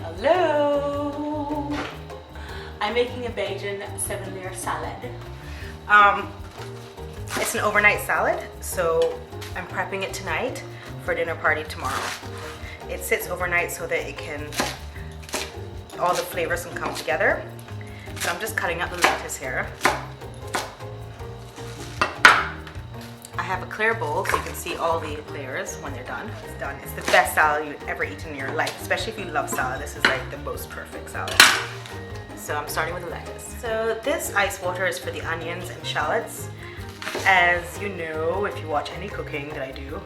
Hello! I'm making a Bajan 7-layer salad. It's an overnight salad, so I'm prepping it tonight for dinner party tomorrow. It sits overnight so that all the flavors can come together. So I'm just cutting up the lettuce here. I have a clear bowl so you can see all the layers when they're done. It's done. It's the best salad you've ever eaten in your life, especially if you love salad. This is like the most perfect salad. So I'm starting with the lettuce. So this ice water is for the onions and shallots. As you know, if you watch any cooking that I do,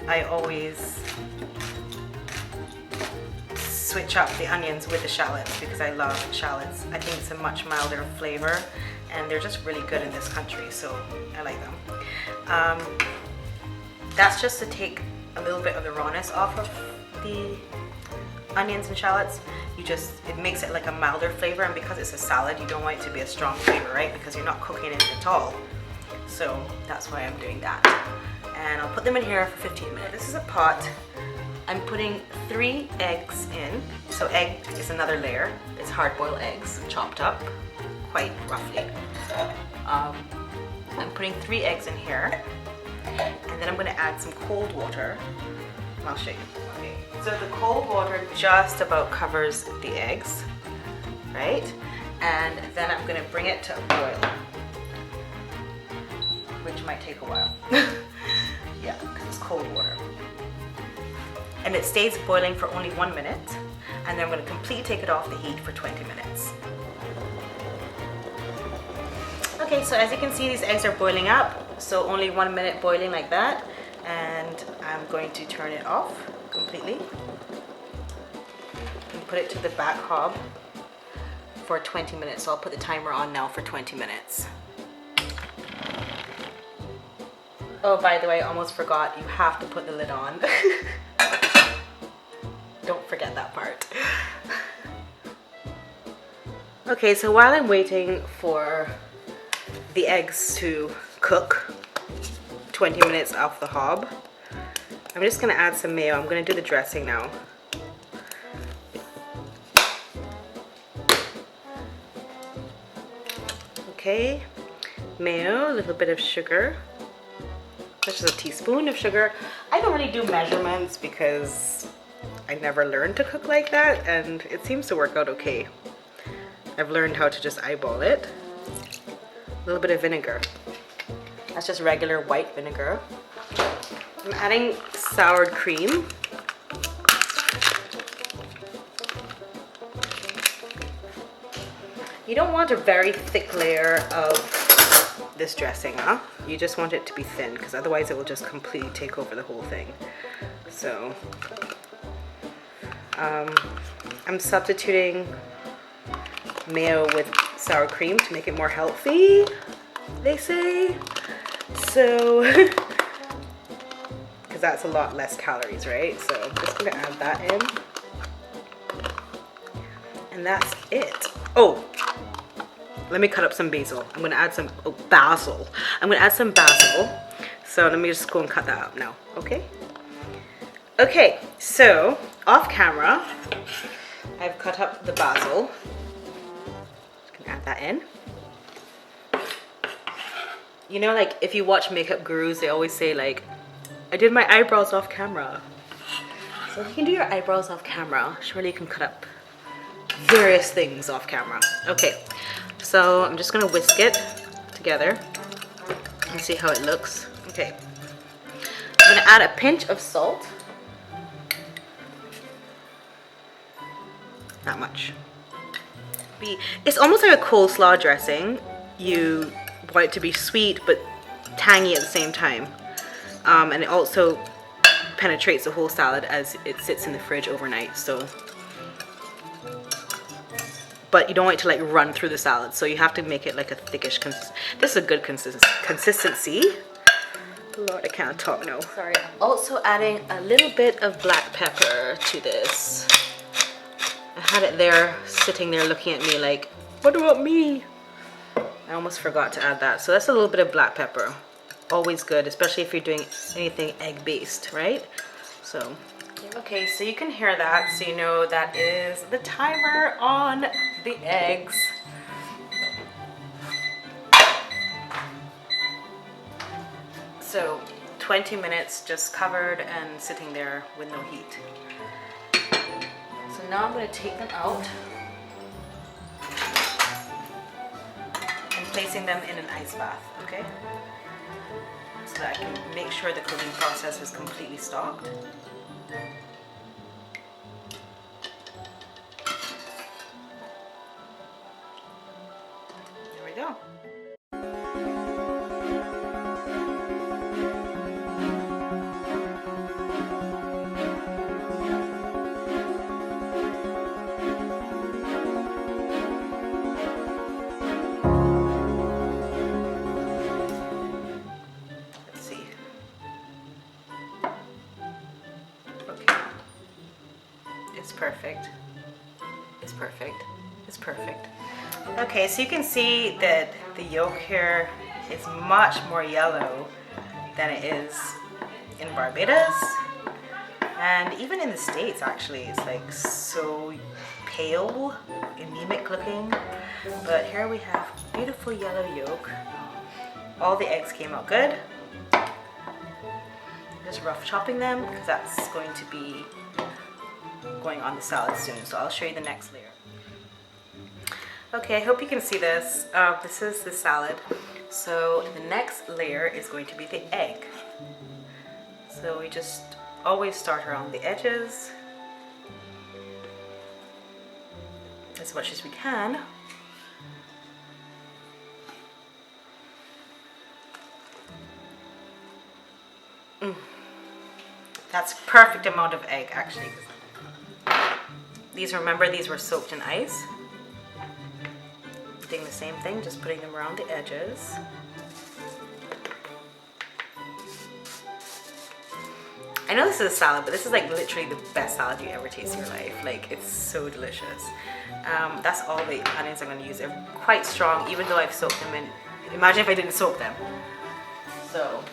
I always switch up the onions with the shallots because I love shallots. I think it's a much milder flavor and they're just really good in this country, so I like them. That's just to take a little bit of the rawness off of the onions and shallots. It makes it like a milder flavor, and because it's a salad, you don't want it to be a strong flavor, right? Because you're not cooking it at all. So that's why I'm doing that. And I'll put them in here for 15 minutes. This is a pot. I'm putting 3 eggs in. So egg is another layer. It's hard-boiled eggs chopped up quite roughly. I'm putting 3 eggs in here, and then I'm going to add some cold water. I'll show you. Okay. So the cold water just about covers the eggs, right? And then I'm going to bring it to a boil, which might take a while. Yeah, because it's cold water. And it stays boiling for only 1 minute, and then I'm going to completely take it off the heat for 20 minutes. Okay, so as you can see, these eggs are boiling up, so only 1 minute boiling like that, and I'm going to turn it off completely and put it to the back hob for 20 minutes. So I'll put the timer on now for 20 minutes. Oh, by the way, I almost forgot, you have to put the lid on. Don't forget that part. Okay, so while I'm waiting for the eggs to cook 20 minutes off the hob, I'm just gonna add some mayo. I'm gonna do the dressing now. Okay, mayo, a little bit of sugar. That's just a teaspoon of sugar. I don't really do measurements because I never learned to cook like that, and it seems to work out okay. I've learned how to just eyeball it. A little bit of vinegar. That's just regular white vinegar. I'm adding sour cream. You don't want a very thick layer of this dressing, huh? You just want it to be thin, because otherwise it will just completely take over the whole thing. So I'm substituting mayo with sour cream to make it more healthy, they say. So because that's a lot less calories, right? So I'm just gonna add that in, and that's it. Oh, let me cut up some basil. I'm gonna add some basil. I'm gonna add some basil. So let me just go and cut that up now. Okay. Okay. So off camera, I've cut up the basil. Add that in. You know, like if you watch makeup gurus, they always say like, I did my eyebrows off camera. So if you can do your eyebrows off camera, surely you can cut up various things off camera. Okay, so I'm just gonna whisk it together and see how it looks. Okay, I'm gonna add a pinch of salt. Not much. It's almost like a coleslaw dressing. You want it to be sweet but tangy at the same time, and it also penetrates the whole salad as it sits in the fridge overnight. So, but you don't want it to like run through the salad, so you have to make it like a thickish this is a good consistency. Lord, I can't talk now. Sorry. Also adding a little bit of black pepper to this. I had it there, sitting there looking at me like, what about me? I almost forgot to add that. So that's a little bit of black pepper. Always good, especially if you're doing anything egg-based, right? So Okay, so you can hear that, so you know that is the timer on the eggs. So 20 minutes just covered and sitting there with no heat. So now I'm going to take them out and placing them in an ice bath, okay? So that I can make sure the cooking process is completely stopped. There we go. It's perfect. It's perfect. It's perfect. Okay, so you can see that the yolk here is much more yellow than it is in Barbados. And even in the States, actually, it's like so pale, anemic looking. But here we have beautiful yellow yolk. All the eggs came out good. Just rough chopping them because that's going to be going on the salad soon, so I'll show you the next layer. Okay, I hope you can see this. This is the salad. So the next layer is going to be the egg. So we just always start around the edges as much as we can. That's perfect amount of egg actually. Remember these were soaked in ice. Doing the same thing, just putting them around the edges. I know this is a salad, but this is like literally the best salad you ever taste in your life. Like, it's so delicious. That's all the onions I'm going to use. They're quite strong, even though I've soaked them in. Imagine if I didn't soak them. So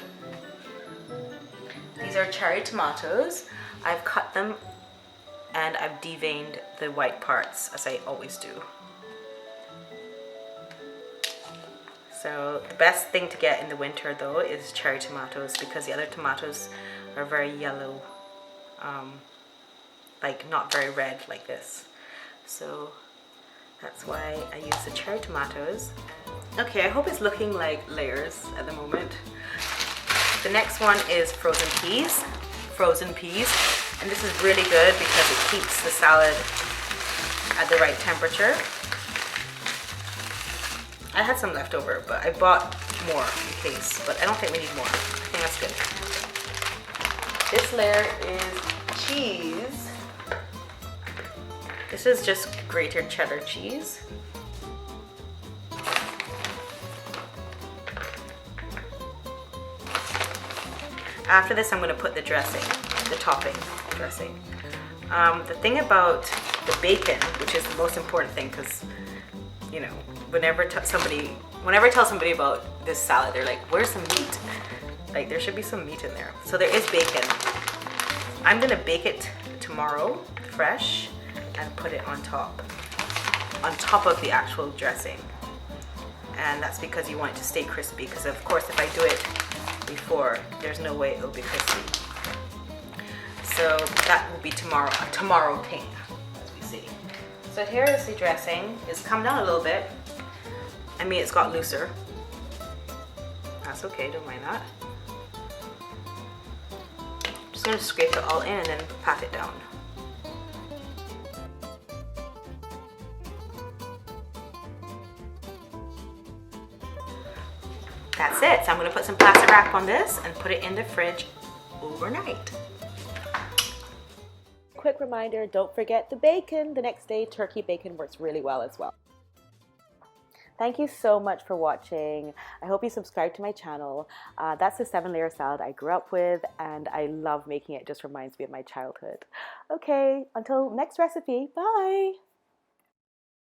these are cherry tomatoes. I've cut them and I've deveined the white parts, as I always do. So the best thing to get in the winter though is cherry tomatoes, because the other tomatoes are very yellow, like not very red like this. So that's why I use the cherry tomatoes. Okay, I hope it's looking like layers at the moment. The next one is frozen peas. And this is really good because it keeps the salad at the right temperature. I had some left over, but I bought more in case, but I don't think we need more. I think that's good. This layer is cheese. This is just grated cheddar cheese. After this, I'm going to put the dressing, the topping dressing. The thing about the bacon, which is the most important thing, because, you know, whenever I tell somebody about this salad, they're like, where's the meat? Like, there should be some meat in there. So there is bacon. I'm going to bake it tomorrow, fresh, and put it on top of the actual dressing. And that's because you want it to stay crispy, because of course if I do it before, there's no way it'll be crispy. So that will be tomorrow, a tomorrow thing, as we see. So here is the dressing. It's come down a little bit. I mean, it's got looser. That's okay, don't mind that. Just gonna scrape it all in and then pat it down. That's it. So I'm going to put some plastic wrap on this and put it in the fridge overnight. Quick reminder, don't forget the bacon. The next day, turkey bacon works really well as well. Thank you so much for watching. I hope you subscribe to my channel. That's the 7-layer salad I grew up with, and I love making it. It just reminds me of my childhood. Okay, until next recipe, bye.